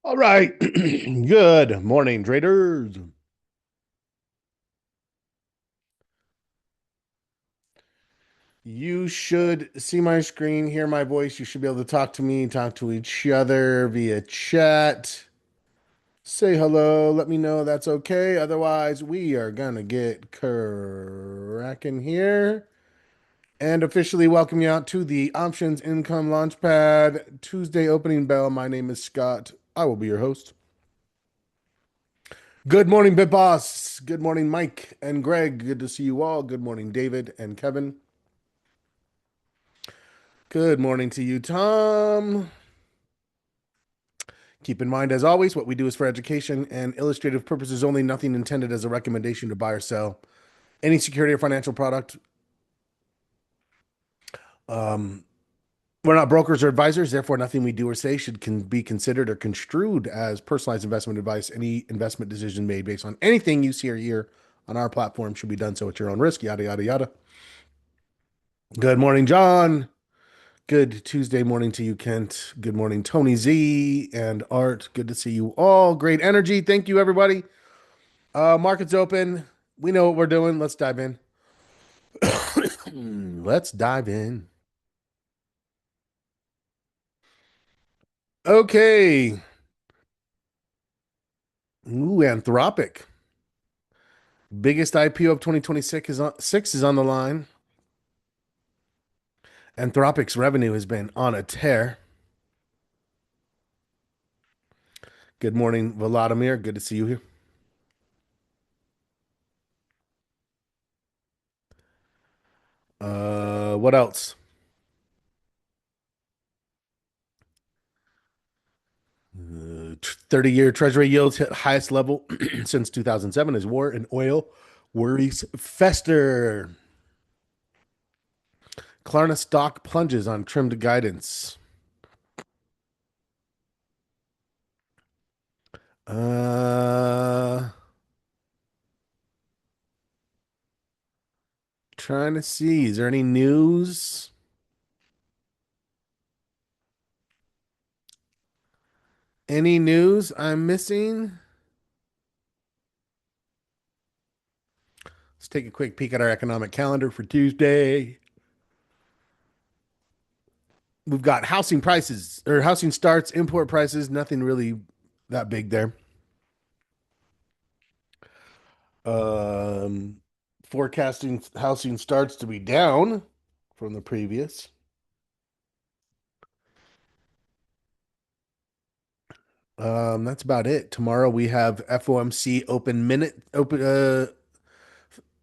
All right. Good morning, traders. You should see my screen, hear my voice. You should be able to talk to me, talk to each other via chat. Say hello. Let me know that's okay. Otherwise, we are gonna get cracking here and officially welcome you out to the Options Income Launchpad Tuesday opening bell. My name is Scott. I will be your host. Good morning, Bit Boss. Good morning, Mike and Greg. Good to see you all. Good morning, David and Kevin. Good morning to you, Tom. Keep in mind, as always, what we do is for education and illustrative purposes only, nothing intended as a recommendation to buy or sell any security or financial product. Um, we're not brokers or advisors, therefore, nothing we do or say should be considered or construed as personalized investment advice. Any investment decision made based on anything you see or hear on our platform should be done so at your own risk, yada, yada, yada. Good morning, John. Good Tuesday morning to you, Kent. Good morning, Tony Z and Art. Good to see you all. Great energy. Thank you, everybody. Market's open. We know what we're doing. Let's dive in. Let's dive in. Okay. Ooh, Anthropic. Biggest IPO of 2026 is on the line. Anthropic's revenue has been on a tear. Good morning, Vladimir. Good to see you here. What else? 30-year treasury yields hit highest level since 2007 as war and oil worries fester. Klarna stock plunges on trimmed guidance. Uh, Trying to see. Is there any news? Any news I'm missing? Let's take a quick peek at our economic calendar for Tuesday. We've got housing prices or housing starts, import prices, nothing really that big there. Um, Forecasting housing starts to be down from the previous. That's about it. Tomorrow we have FOMC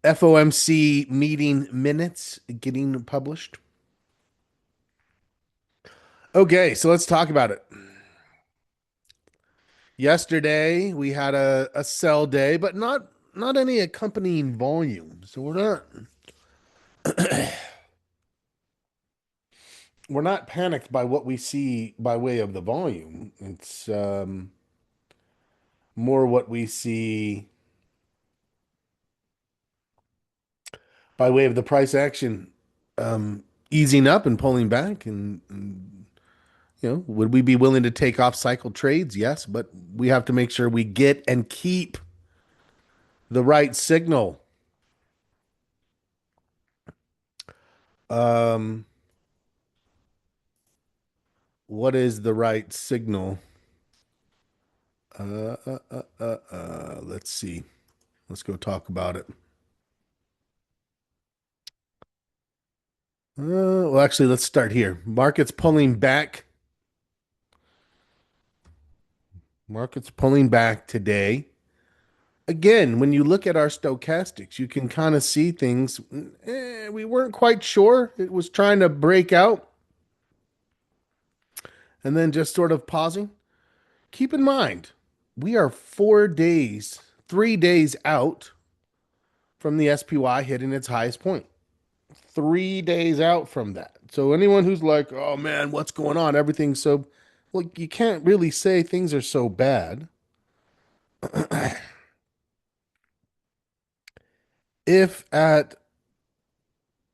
FOMC meeting minutes getting published. Okay, so let's talk about it. Yesterday we had a sell day, but not any accompanying volume. So we're not panicked by what we see by way of the volume. It's more what we see by way of the price action easing up and pulling back and would we be willing to take off cycle trades? Yes, but we have to make sure we get and keep the right signal. Um, what is the right signal? Let's see. Let's go talk about it. Well, actually, let's start here. Markets pulling back. Markets pulling back today. Again, when you look at our stochastics, you can kind of see things. We weren't quite sure. It was trying to break out and then just sort of pausing. Keep in mind, we are 4 days, 3 days out from the SPY hitting its highest point. 3 days out from that. So anyone who's like, oh man, what's going on? Everything's so, well, you can't really say things are so bad. If at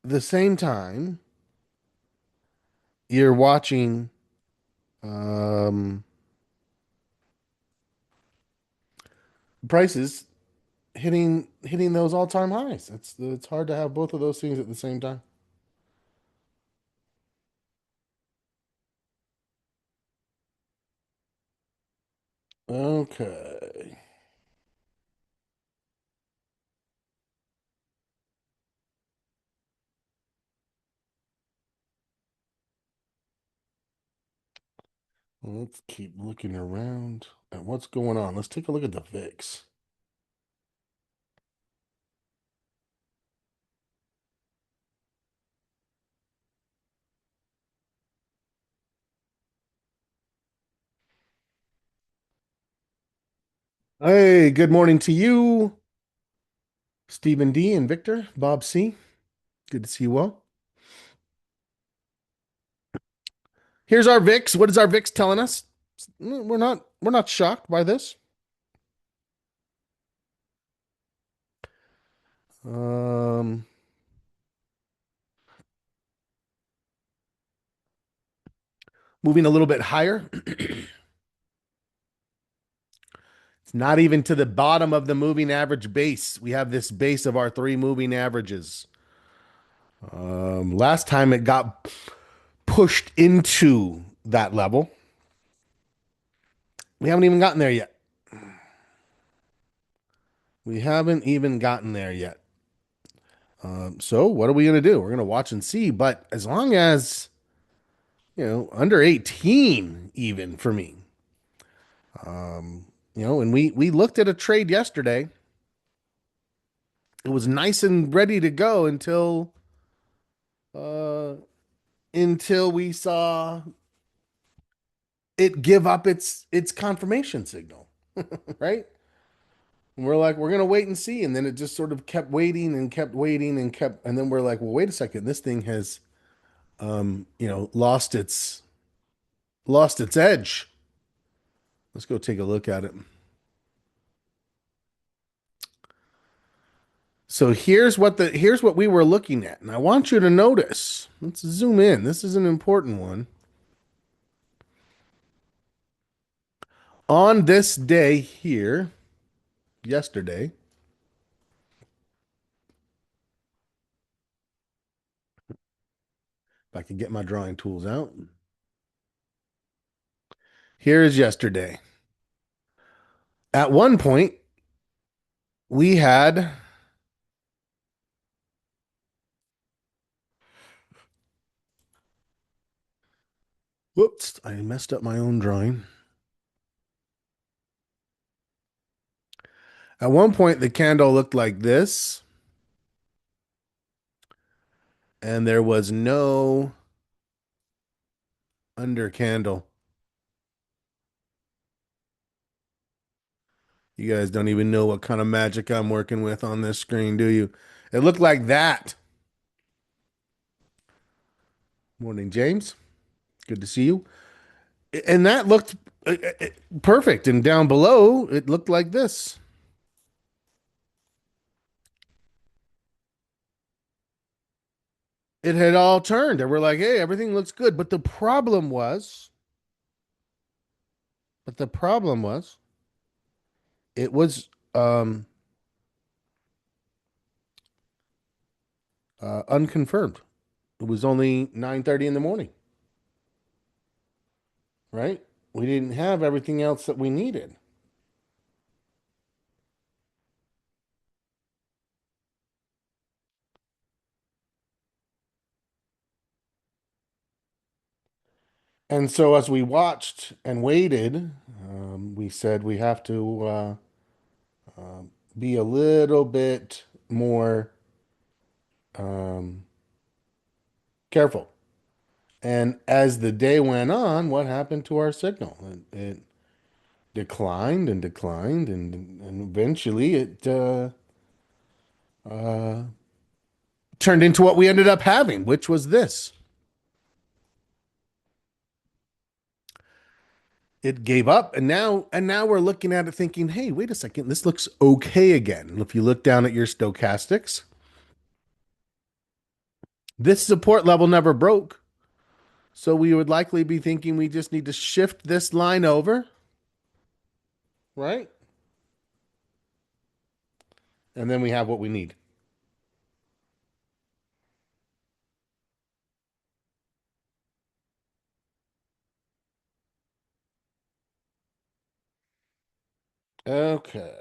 the same time you're watching um, prices hitting those all-time highs. It's hard to have both of those things at the same time. Okay. Let's keep looking around at what's going on. Let's take a look at the VIX. Hey, good morning to you, Stephen D and Victor, Bob C. Good to see you all. Here's our VIX. What is our VIX telling us? We're not shocked by this. Um, moving a little bit higher. It's not even to the bottom of the moving average base. We have this base of our three moving averages. Last time it got pushed into that level. We haven't even gotten there yet. We haven't even gotten there yet. So what are we going to do? We're going to watch and see. But as long as, under 18, even for me, and we looked at a trade yesterday. It was nice and ready to go uh, until we saw it give up its confirmation signal, right? And we're like, we're gonna wait and see, and then it just sort of kept waiting and kept waiting and kept, and then we're like, well, wait a second, this thing has, lost its edge. Let's go take a look at it. So here's what we were looking at, and I want you to notice. Let's zoom in. This is an important one. On this day here, yesterday, if I could get my drawing tools out. Here's yesterday. At one point, we had, whoops, I messed up my own drawing. At one point, the candle looked like this, and there was no under candle. You guys don't even know what kind of magic I'm working with on this screen, do you? It looked like that. Morning, James. Good to see you. And that looked perfect. And down below, it looked like this. It had all turned, and we're like, hey, everything looks good. But the problem was, it was unconfirmed. It was only 9:30 in the morning, right? We didn't have everything else that we needed. And so as we watched and waited, we said we have to be a little bit more um, careful. And as the day went on, what happened to our signal? It declined and declined, and eventually it uh, turned into what we ended up having, which was this. It gave up, and now we're looking at it thinking, hey, wait a second, this looks okay again. If you look down at your stochastics, this support level never broke. So we would likely be thinking we just need to shift this line over, right? and then we have what we need. Okay.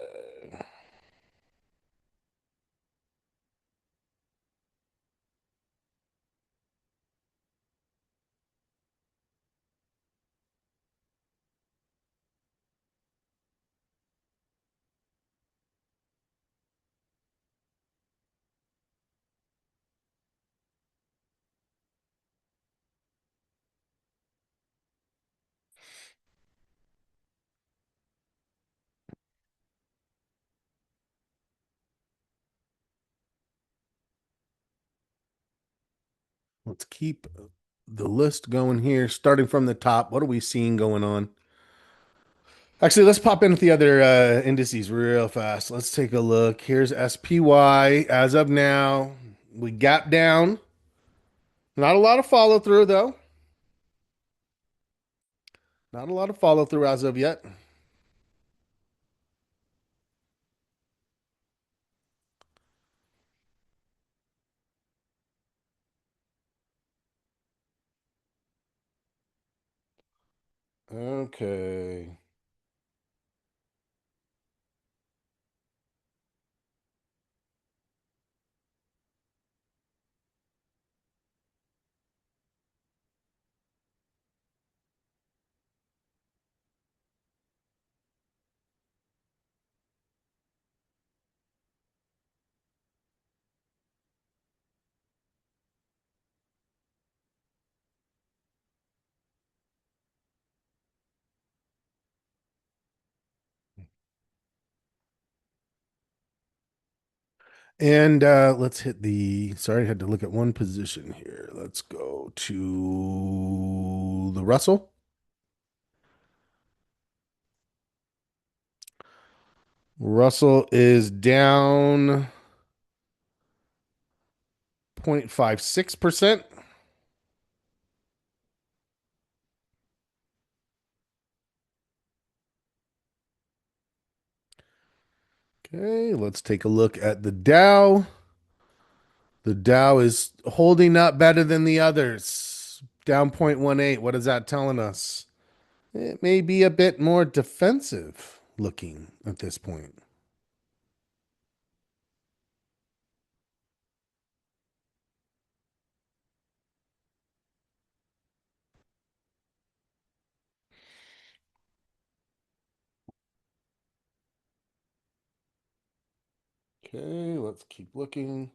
Let's keep the list going here, starting from the top. What are we seeing going on? Actually, let's pop in with the other indices real fast. Let's take a look. Here's SPY as of now. We gap down. Not a lot of follow through, though. Not a lot of follow through as of yet. Okay. And let's hit the, sorry, I had to look at one position here. Let's go to the Russell. Russell is down 0.56%. Okay, let's take a look at the Dow. The Dow is holding up better than the others. Down 0.18. What is that telling us? It may be a bit more defensive looking at this point. Okay, let's keep looking.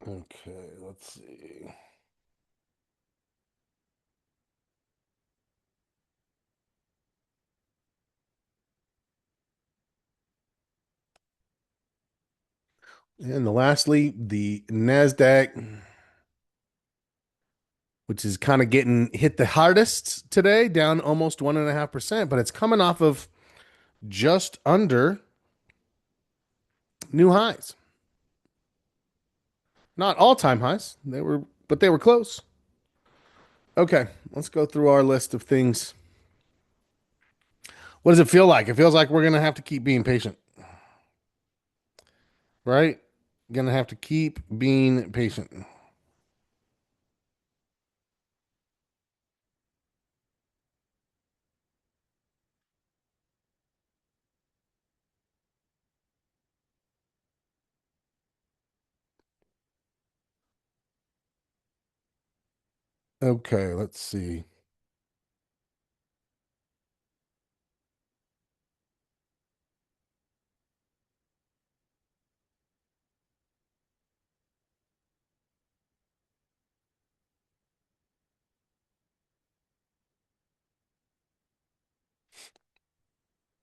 Okay, let's see. And lastly, the NASDAQ, which is kind of getting hit the hardest today, down almost 1.5%, but it's coming off of just under new highs. Not all-time highs. But they were close. Okay, let's go through our list of things. What does it feel like? It feels like we're gonna have to keep being patient, right? Gonna have to keep being patient. Okay, let's see.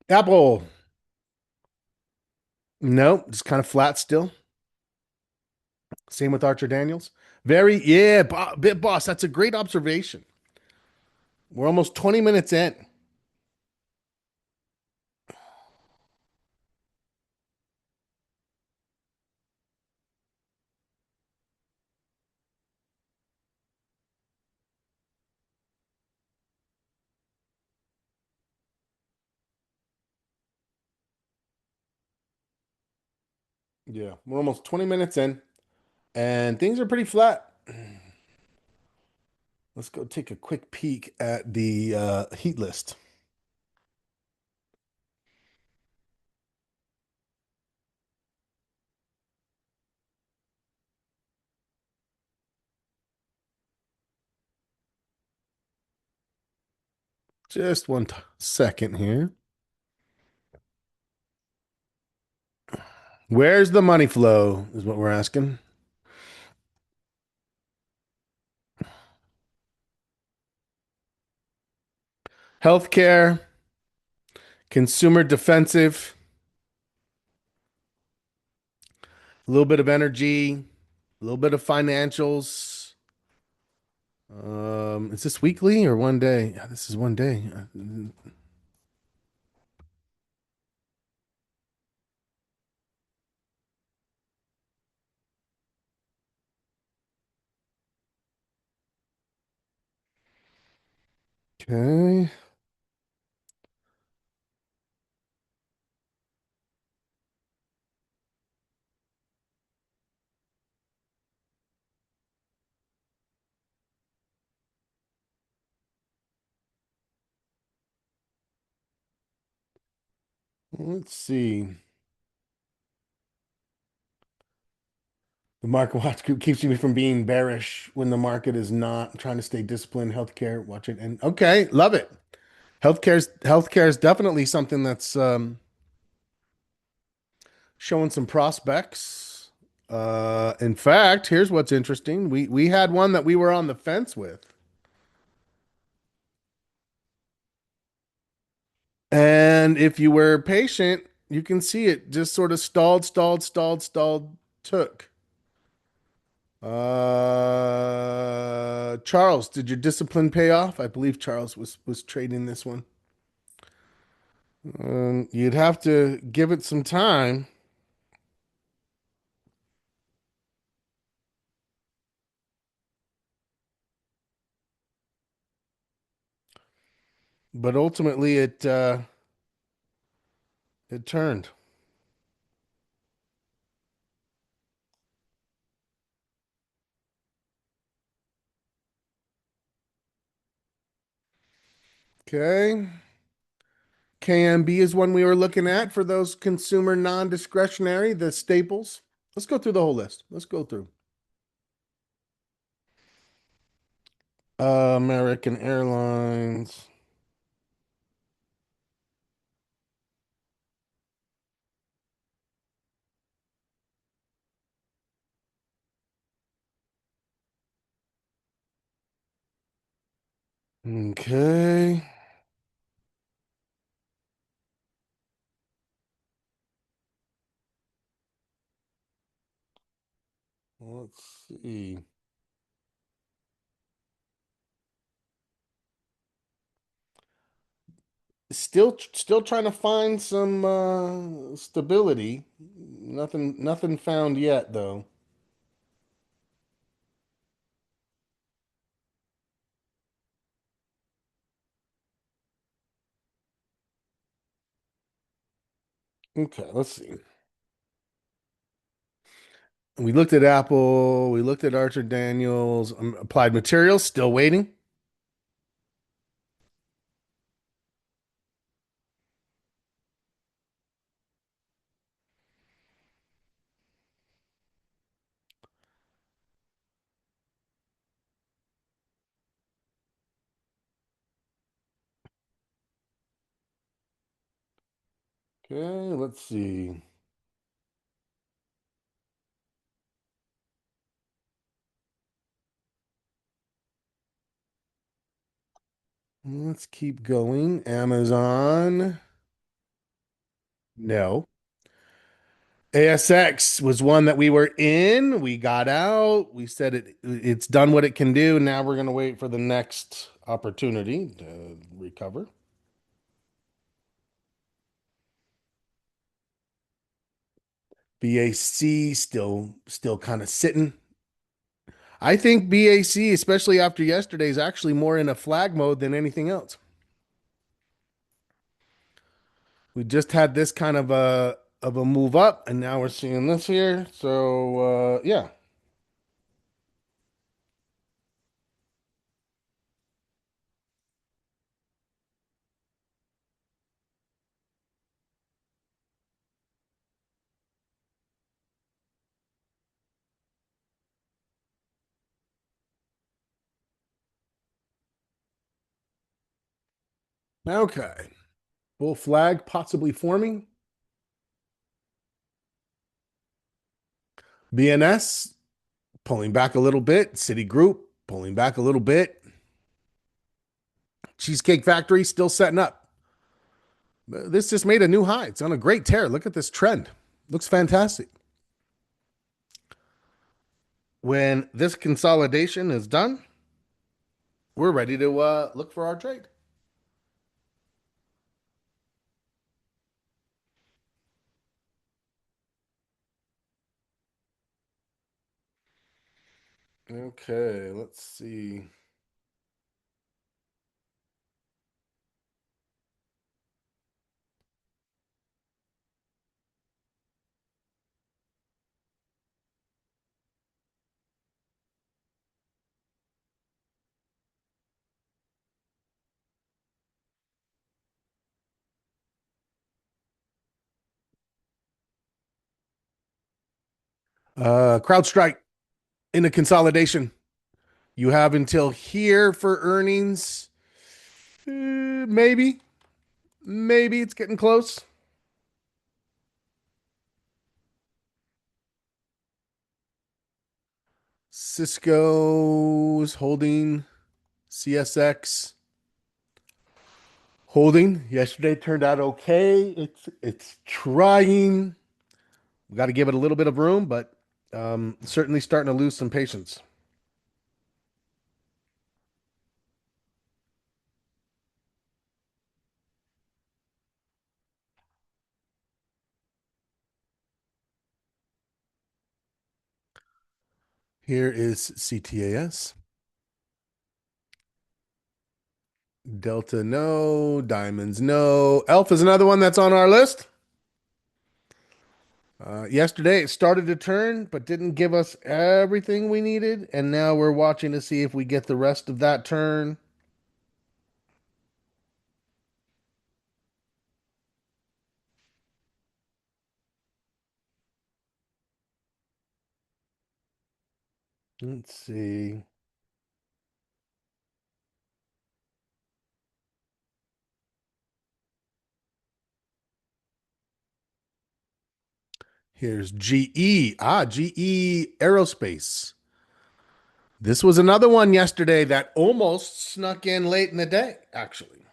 Apple. No, just kind of flat still. Same with Archer Daniels. Very, yeah, bit boss. That's a great observation. We're almost 20 minutes in. Yeah, we're almost 20 minutes in and things are pretty flat. Let's go take a quick peek at the heat list. Just one second here. Where's the money flow is what we're asking. Healthcare, consumer defensive, a little bit of energy, a little bit of financials. Is this weekly or one day? Yeah, this is one day. Okay. Let's see. The market watch group keeps me from being bearish when the market is not. I'm trying to stay disciplined. Healthcare, watch it. And okay, love it. Healthcare is definitely something that's showing some prospects. In fact, here's what's interesting. We had one that we were on the fence with. And if you were patient, you can see it just sort of stalled, took. Charles, did your discipline pay off? I believe Charles was trading this one. You'd have to give it some time, but ultimately it turned. Okay. KMB is one we were looking at for those consumer non-discretionary, the staples. Let's go through the whole list. Let's go through. American Airlines. Okay. Let's see. Still trying to find some stability. Nothing found yet though. Okay, let's see. We looked at Apple, we looked at Archer Daniels, Applied Materials, still waiting. Okay, let's see. Let's keep going. Amazon. No. ASX was one that we were in. We got out. We said it's done what it can do. Now we're going to wait for the next opportunity to recover. BAC still kind of sitting. I think BAC, especially after yesterday, is actually more in a flag mode than anything else. We just had this kind of of a move up, and now we're seeing this here. So yeah. Okay. Bull flag possibly forming. BNS pulling back a little bit. Citigroup pulling back a little bit. Cheesecake Factory still setting up. This just made a new high. It's on a great tear. Look at this trend. Looks fantastic. When this consolidation is done, we're ready to look for our trade. Okay, let's see. CrowdStrike in the consolidation. You have until here for earnings. Maybe, maybe it's getting close. Cisco's holding, CSX holding. Yesterday turned out okay. It's trying. We got to give it a little bit of room, but certainly starting to lose some patience. Here is CTAS. Delta, no. Diamonds, no. Elf is another one that's on our list. Yesterday it started to turn, but didn't give us everything we needed. And now we're watching to see if we get the rest of that turn. Let's see. Here's GE. GE Aerospace. This was another one yesterday that almost snuck in late in the day, actually.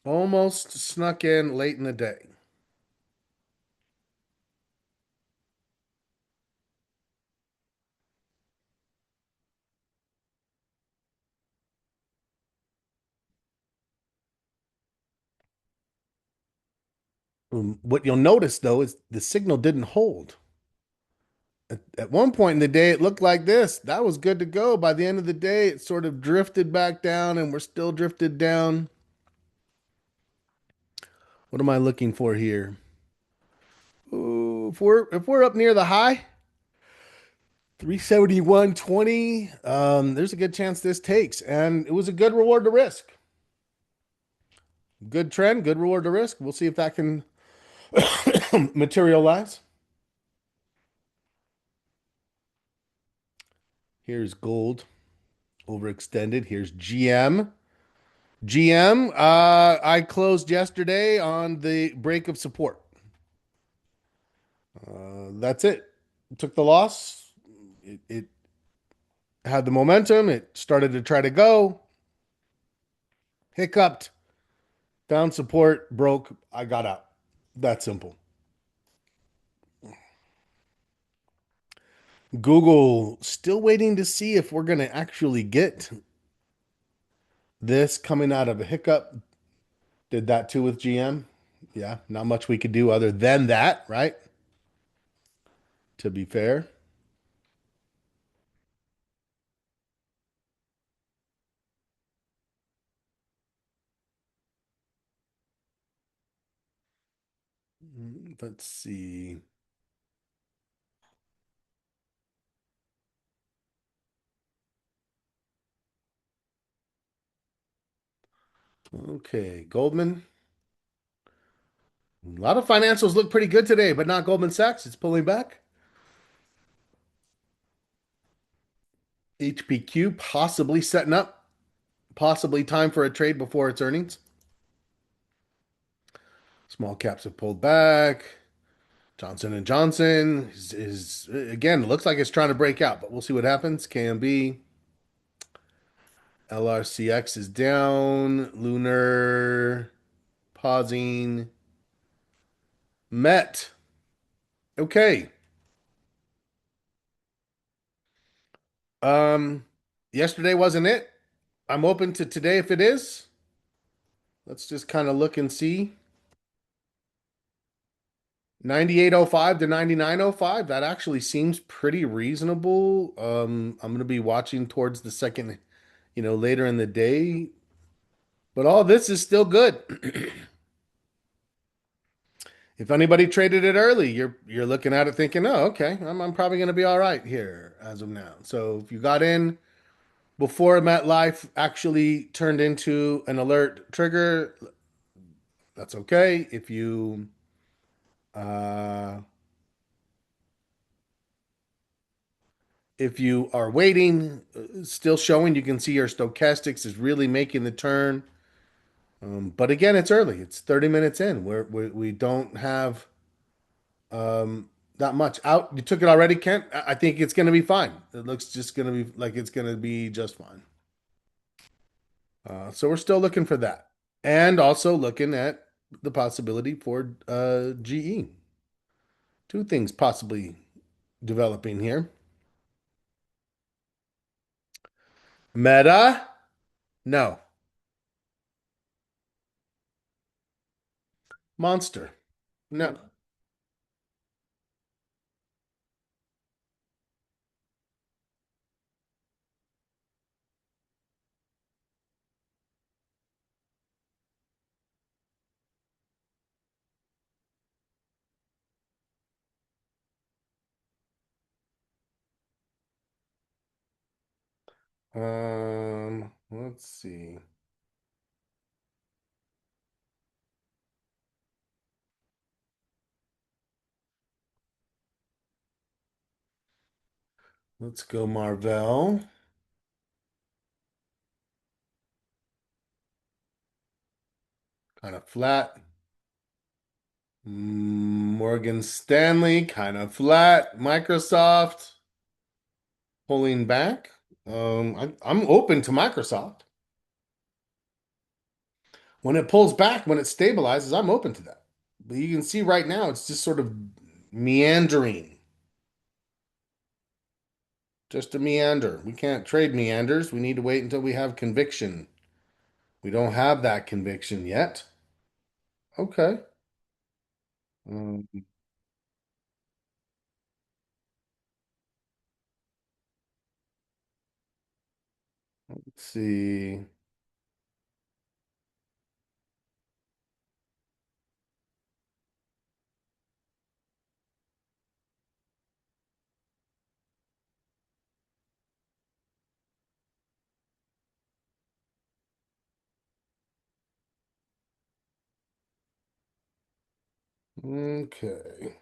Almost snuck in late in the day. What you'll notice though is the signal didn't hold. At one point in the day, it looked like this. That was good to go. By the end of the day, it sort of drifted back down, and we're still drifted down. What am I looking for here? Ooh, if we're up near the high, 371.20, there's a good chance this takes. And it was a good reward to risk. Good trend, good reward to risk. We'll see if that can materialize. Here's gold overextended. Here's GM. GM, I closed yesterday on the break of support. That's it. Took the loss. It had the momentum. It started to try to go, hiccuped, found support, broke. I got out. That simple. Google still waiting to see if we're going to actually get this coming out of a hiccup. Did that too with GM. Yeah, not much we could do other than that, right? To be fair. Let's see. Okay, Goldman. A lot of financials look pretty good today, but not Goldman Sachs. It's pulling back. HPQ possibly setting up, possibly time for a trade before its earnings. Small caps have pulled back. Johnson and Johnson is again looks like it's trying to break out, but we'll see what happens. KMB, LRCX is down. Lunar pausing. Met. Okay. Um, Yesterday wasn't it. I'm open to today if it is. Let's just kind of look and see. 98.05 to 99.05. That actually seems pretty reasonable. I'm going to be watching towards the second, later in the day. But all this is still good. If anybody traded it early, you're looking at it thinking, oh, okay, I'm probably going to be all right here as of now. So if you got in before MetLife actually turned into an alert trigger, that's okay. Uh, if you are waiting, still showing, you can see your stochastics is really making the turn. But again, it's early. It's 30 minutes in. We don't have that much out. You took it already, Kent. I think it's going to be fine. It looks just going to be like it's going to be just fine. So we're still looking for that, and also looking at the possibility for GE. Two things possibly developing here. Meta, no. Monster, no. Let's see. Let's go Marvell. Kind of flat. Morgan Stanley, kind of flat. Microsoft pulling back. I'm open to Microsoft. When it pulls back, when it stabilizes, I'm open to that. But you can see right now, it's just sort of meandering, just a meander. We can't trade meanders. We need to wait until we have conviction. We don't have that conviction yet. Okay. Um, let's see. Okay.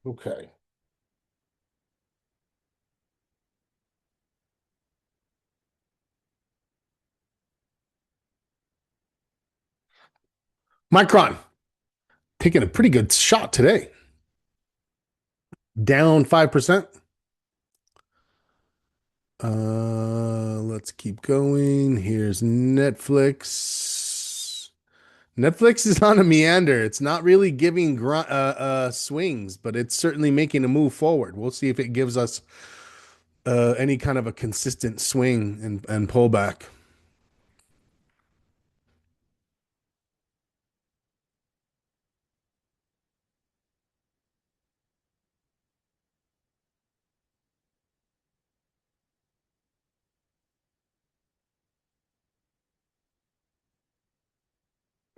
Okay. Micron taking a pretty good shot today. Down 5%. Let's keep going. Here's Netflix. Netflix is on a meander. It's not really giving swings, but it's certainly making a move forward. We'll see if it gives us any kind of a consistent swing and pullback.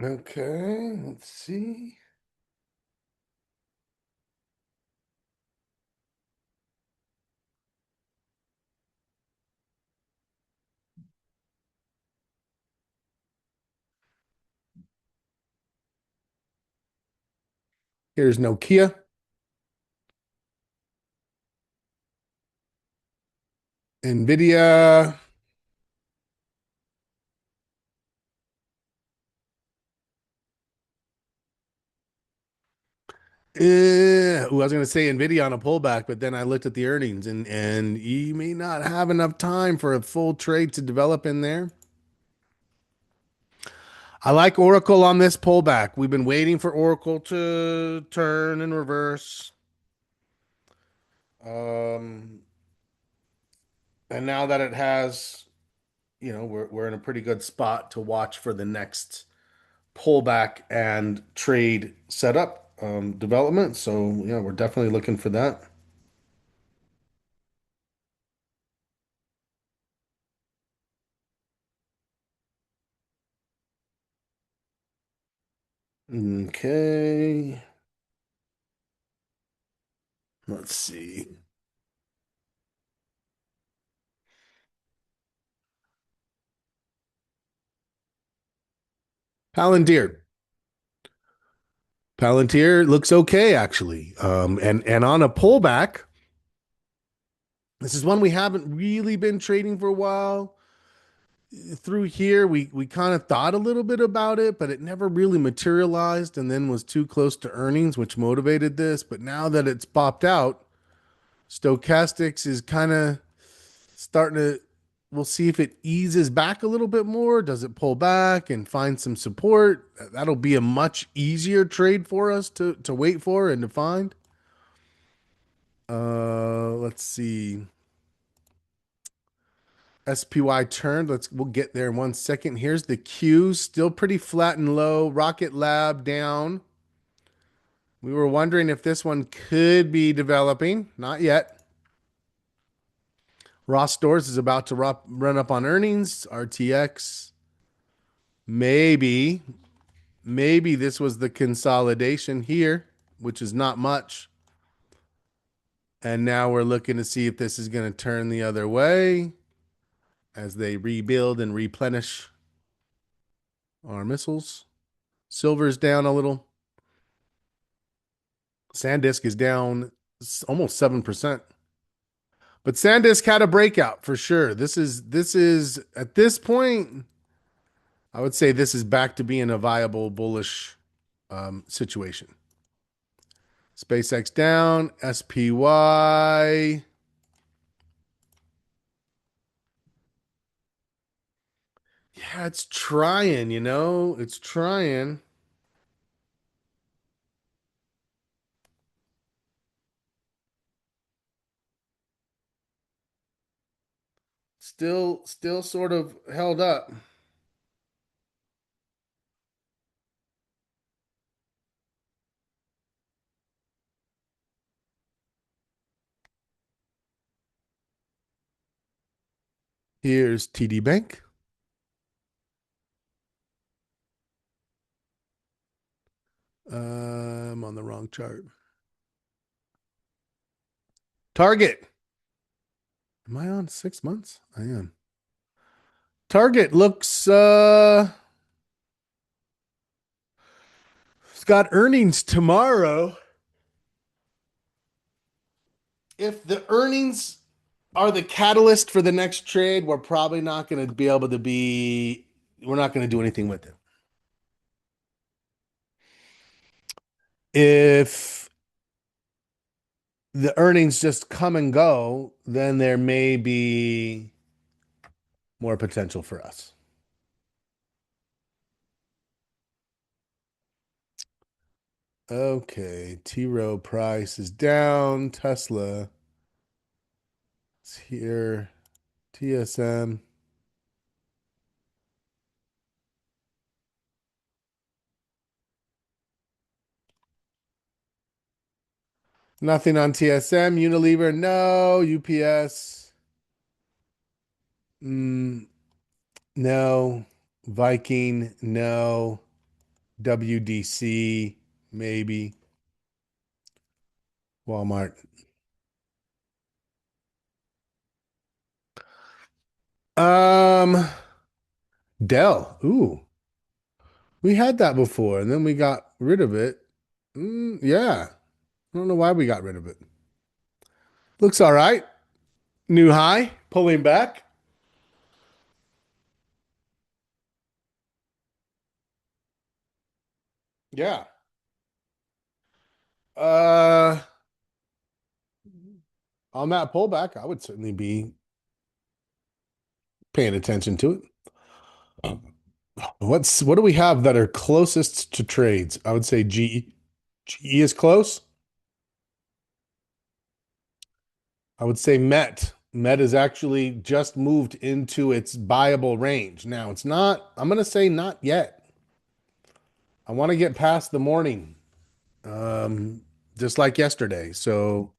Okay, let's see. Here's Nokia, Nvidia. I was going to say Nvidia on a pullback, but then I looked at the earnings, and you may not have enough time for a full trade to develop in there. I like Oracle on this pullback. We've been waiting for Oracle to turn and reverse. Um, and now that it has, we're in a pretty good spot to watch for the next pullback and trade setup development. So yeah, we're definitely looking for that. Okay, let's see. Palantir. Palantir looks okay actually. And on a pullback, this is one we haven't really been trading for a while. Through here, we kind of thought a little bit about it, but it never really materialized and then was too close to earnings, which motivated this. But now that it's popped out, Stochastics is kind of starting to. We'll see if it eases back a little bit more. Does it pull back and find some support? That'll be a much easier trade for us to wait for and to find. Let's see. SPY turned. We'll get there in 1 second. Here's the Q, still pretty flat and low. Rocket Lab down. We were wondering if this one could be developing. Not yet. Ross Stores is about to run up on earnings. RTX. Maybe, maybe this was the consolidation here, which is not much. And now we're looking to see if this is going to turn the other way as they rebuild and replenish our missiles. Silver's down a little. SanDisk is down almost 7%. But SanDisk had a breakout for sure. This is at this point, I would say this is back to being a viable bullish situation. SpaceX down, SPY. Yeah, it's trying, it's trying. Still sort of held up. Here's TD Bank. I'm on the wrong chart. Target. Am I on 6 months? I am. Target looks it's got earnings tomorrow. If the earnings are the catalyst for the next trade, we're probably not going to be able to be we're not going to do anything with it. If the earnings just come and go, then there may be more potential for us. Okay, T Rowe price is down. Tesla is here. TSM. Nothing on TSM. Unilever, no. UPS, no. Viking, no. WDC, maybe. Walmart. Um, Dell. Ooh, we had that before, and then we got rid of it. Yeah, I don't know why we got rid of it. Looks all right. New high, pulling back. Yeah. Uh, on that pullback, I would certainly be paying attention to it. What do we have that are closest to trades? I would say GE. GE is close. I would say Met. Met is actually just moved into its buyable range. Now, it's not, I'm going to say not yet. I want to get past the morning, um, just like yesterday. So,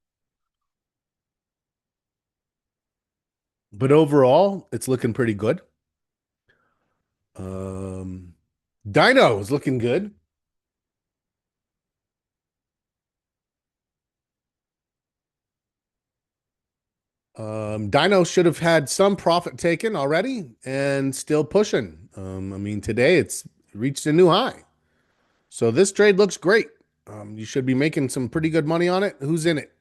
but overall, it's looking pretty good. Um, Dino is looking good. Dino should have had some profit taken already and still pushing. I mean, today it's reached a new high. So this trade looks great. You should be making some pretty good money on it. Who's in it?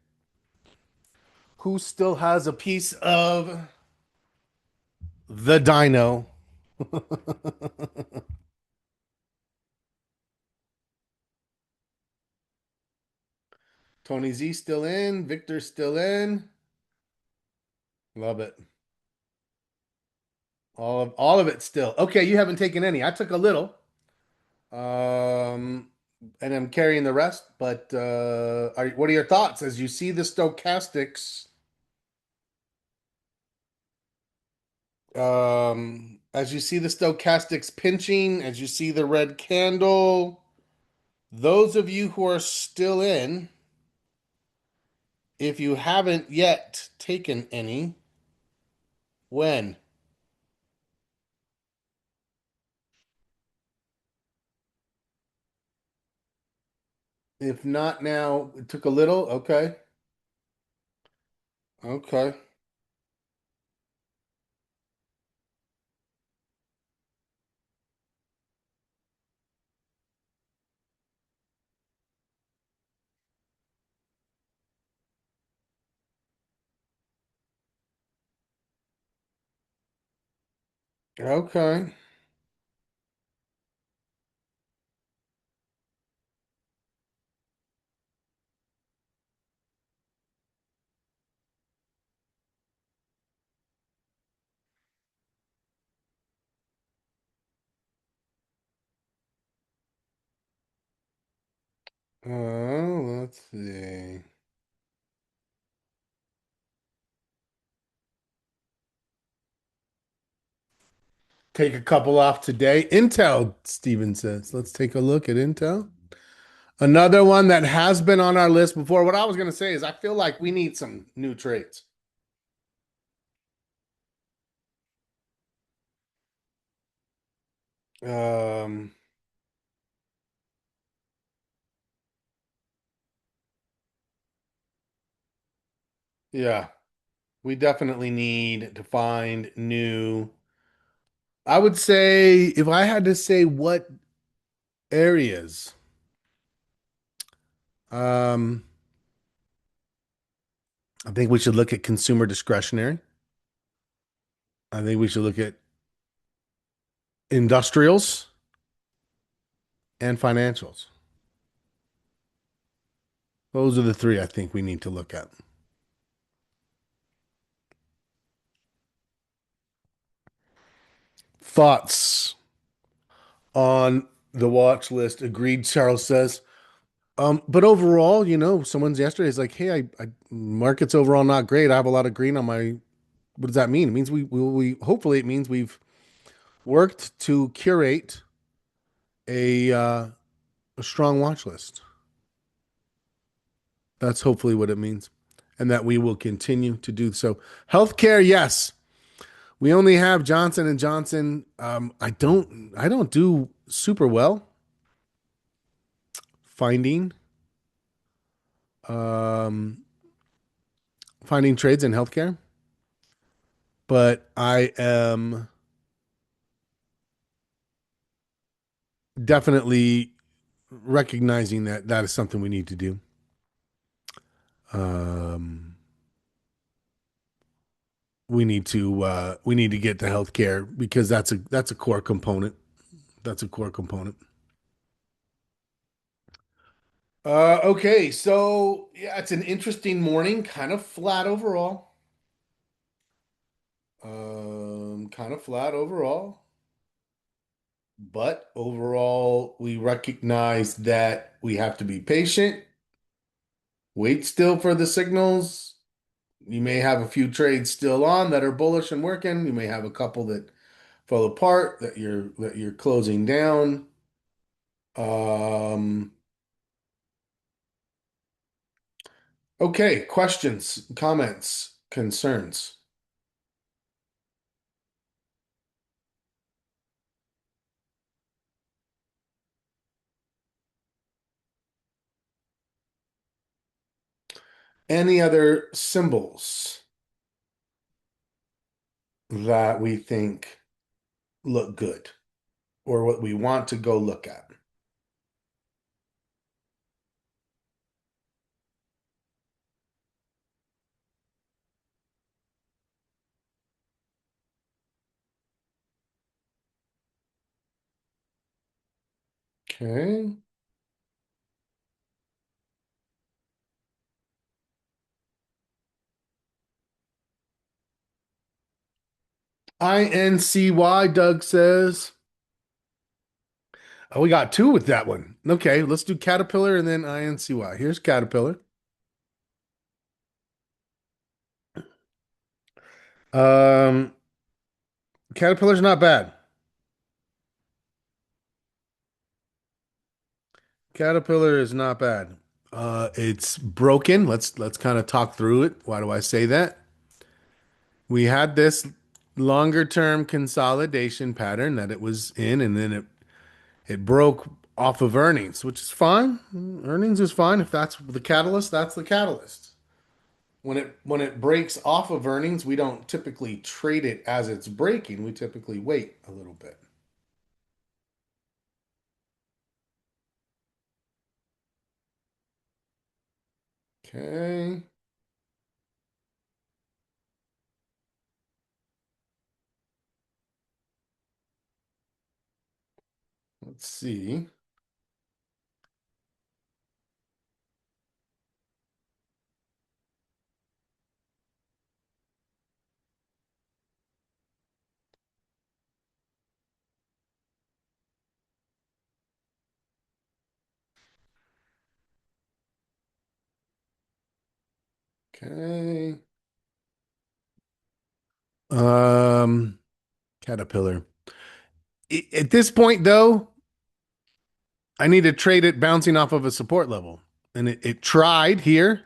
Who still has a piece of the Dino? Tony Z still in. Victor still in. Love it. All of it still. Okay, you haven't taken any. I took a little. Um, and I'm carrying the rest. But what are your thoughts as you see the stochastics? As you see the stochastics pinching, as you see the red candle, those of you who are still in, if you haven't yet taken any, when? If not now, it took a little. Okay. Okay. Okay. Let's see. Take a couple off today. Intel, Steven says. Let's take a look at Intel. Another one that has been on our list before. What I was going to say is I feel like we need some new trades. Um, yeah, we definitely need to find new. I would say if I had to say what areas, um, I think we should look at consumer discretionary. I think we should look at industrials and financials. Those are the three I think we need to look at. Thoughts on the watch list? Agreed, Charles says. But overall, someone's yesterday is like, hey, market's overall not great. I have a lot of green on my. What does that mean? It means we hopefully it means we've worked to curate a strong watch list. That's hopefully what it means, and that we will continue to do so. Healthcare, yes. We only have Johnson and Johnson. I don't do super well. um, finding trades in healthcare, but I am definitely recognizing that that is something we need to do. Um, we need to get to healthcare because that's a core component. That's a core component. Okay, so yeah, it's an interesting morning, kind of flat overall. Kind of flat overall, but overall, we recognize that we have to be patient, wait still for the signals. You may have a few trades still on that are bullish and working. You may have a couple that fall apart that you're closing down. Um, okay, questions, comments, concerns. Any other symbols that we think look good or what we want to go look at? Okay. INCY, Doug says. Oh, we got two with that one. Okay, let's do Caterpillar and then INCY. Here's Caterpillar. Um, Caterpillar's not bad. Caterpillar is not bad. It's broken. Let's kind of talk through it. Why do I say that? We had this longer term consolidation pattern that it was in, and then it broke off of earnings, which is fine. Earnings is fine. If that's the catalyst, that's the catalyst. When it breaks off of earnings, we don't typically trade it as it's breaking. We typically wait a little bit. Okay. Let's see. Okay. Um, Caterpillar. At this point, though, I need to trade it bouncing off of a support level. And it tried here,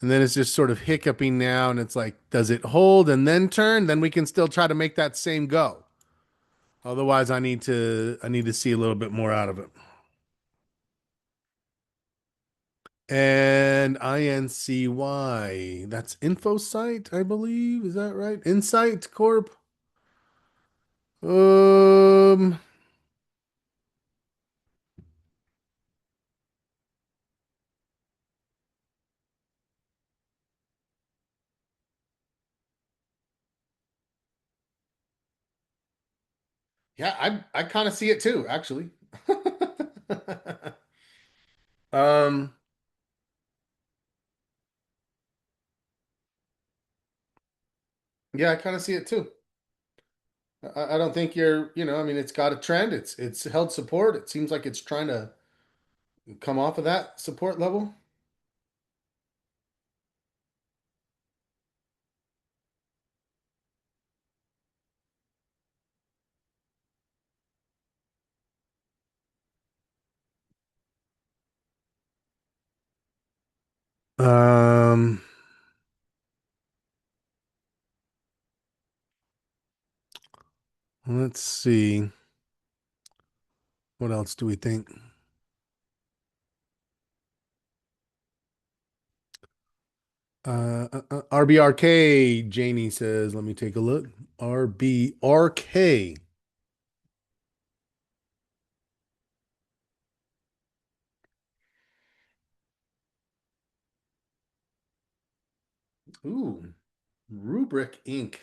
and then it's just sort of hiccuping now. And it's like, does it hold and then turn? Then we can still try to make that same go. Otherwise, I need to see a little bit more out of it. And INCY, that's InfoSight, I believe. Is that right? Insight Corp. Um, yeah, I kind of see it too, actually. Um, yeah, I kind of see it too. I don't think I mean, it's got a trend. It's held support. It seems like it's trying to come off of that support level. Um, let's see. What else do we think? RBRK, Janie says, let me take a look. RBRK. Ooh, Rubric Inc.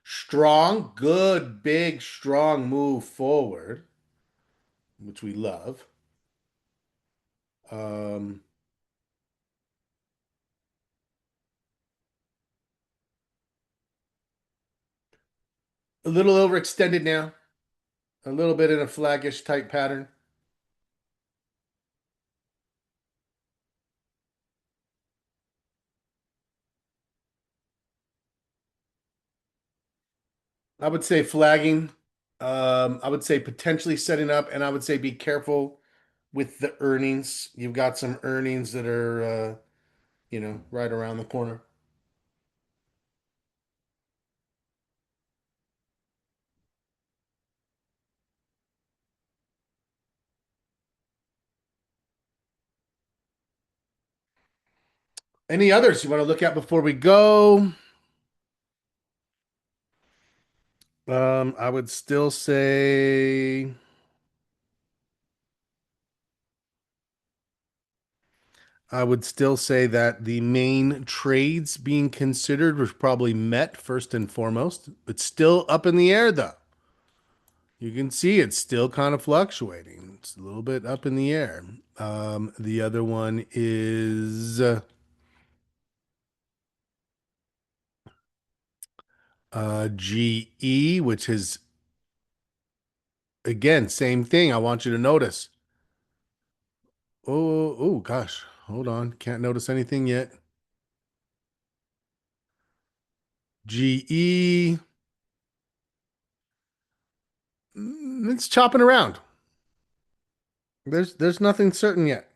Strong, good, big, strong move forward, which we love. Um, a little overextended now, a little bit in a flaggish type pattern. I would say flagging. I would say potentially setting up, and I would say be careful with the earnings. You've got some earnings that are, right around the corner. Any others you want to look at before we go? I would still say that the main trades being considered was probably Met first and foremost. It's still up in the air though. You can see it's still kind of fluctuating. It's a little bit up in the air. The other one is GE, which is again same thing. I want you to notice. Oh, gosh, hold on. Can't notice anything yet. GE, it's chopping around. There's nothing certain yet.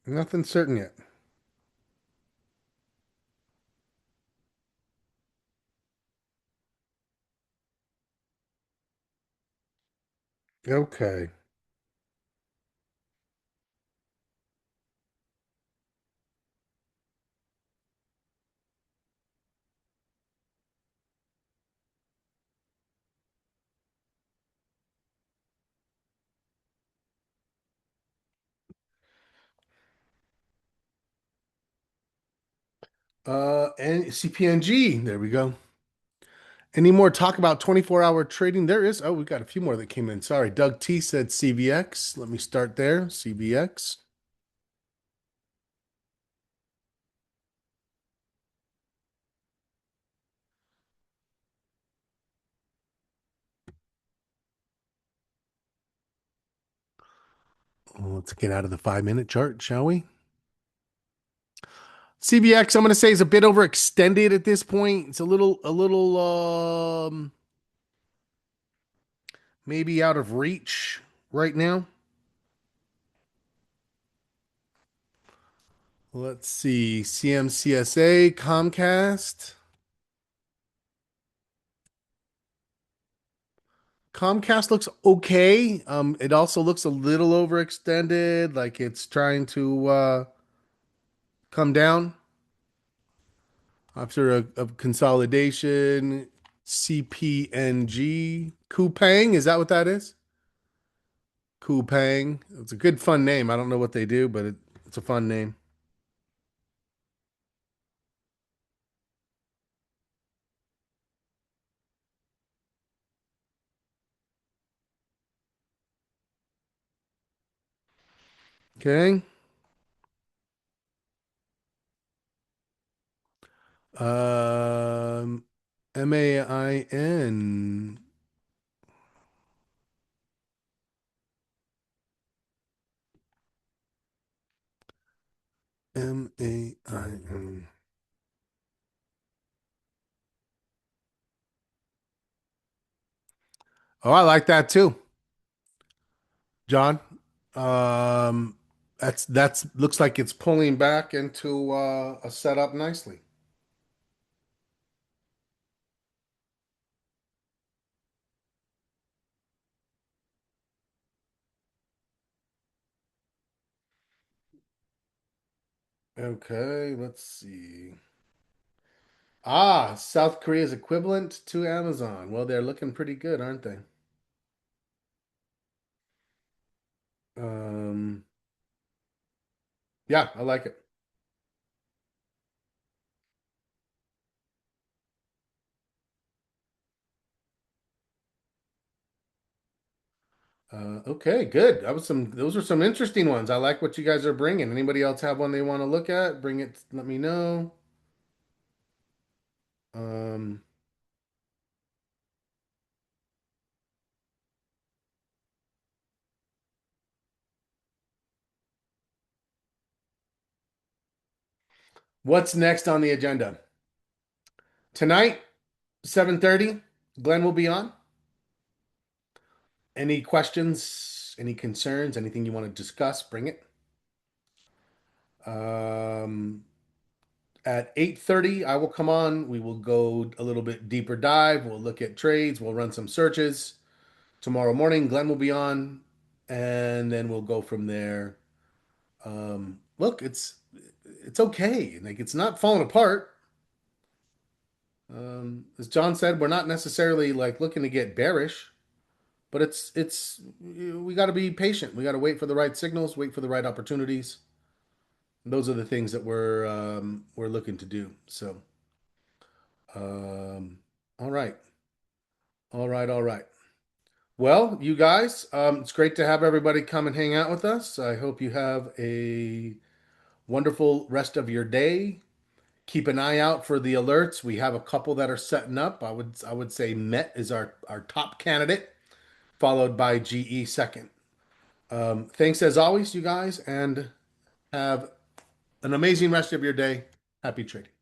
Nothing certain yet. Okay. And CPNG. There we go. Any more talk about 24-hour trading? There is. Oh, we got a few more that came in. Sorry. Doug T said CVX. Let me start there. CVX. Let's get out of the 5-minute chart, shall we? CVX, I'm going to say is a bit overextended at this point. It's a little, maybe out of reach right now. Let's see. CMCSA, Comcast. Comcast looks okay. It also looks a little overextended, like it's trying to come down after a consolidation. CPNG, Coupang, is that what that is? Coupang. It's a good fun name. I don't know what they do, but it's a fun name. Okay. Um, MAIN. MAIN. Oh, I like that too, John. Um, that's looks like it's pulling back into a setup nicely. Okay, let's see. Ah, South Korea's equivalent to Amazon. Well, they're looking pretty good, aren't they? Um, yeah, I like it. Okay, good. Those are some interesting ones. I like what you guys are bringing. Anybody else have one they want to look at? Bring it, let me know. Um, what's next on the agenda? Tonight, 7:30, Glenn will be on. Any questions, any concerns, anything you want to discuss, bring it. Um, at 8:30, I will come on. We will go a little bit deeper dive. We'll look at trades. We'll run some searches. Tomorrow morning, Glenn will be on, and then we'll go from there. Look, it's okay. Like it's not falling apart. As John said, we're not necessarily like looking to get bearish, but it's we got to be patient. We got to wait for the right signals, wait for the right opportunities. Those are the things that we're looking to do. So, um, all right, all right. Well, you guys, it's great to have everybody come and hang out with us. I hope you have a wonderful rest of your day. Keep an eye out for the alerts. We have a couple that are setting up. I would say Met is our top candidate, followed by GE second. Thanks as always, you guys, and have an amazing rest of your day. Happy trading.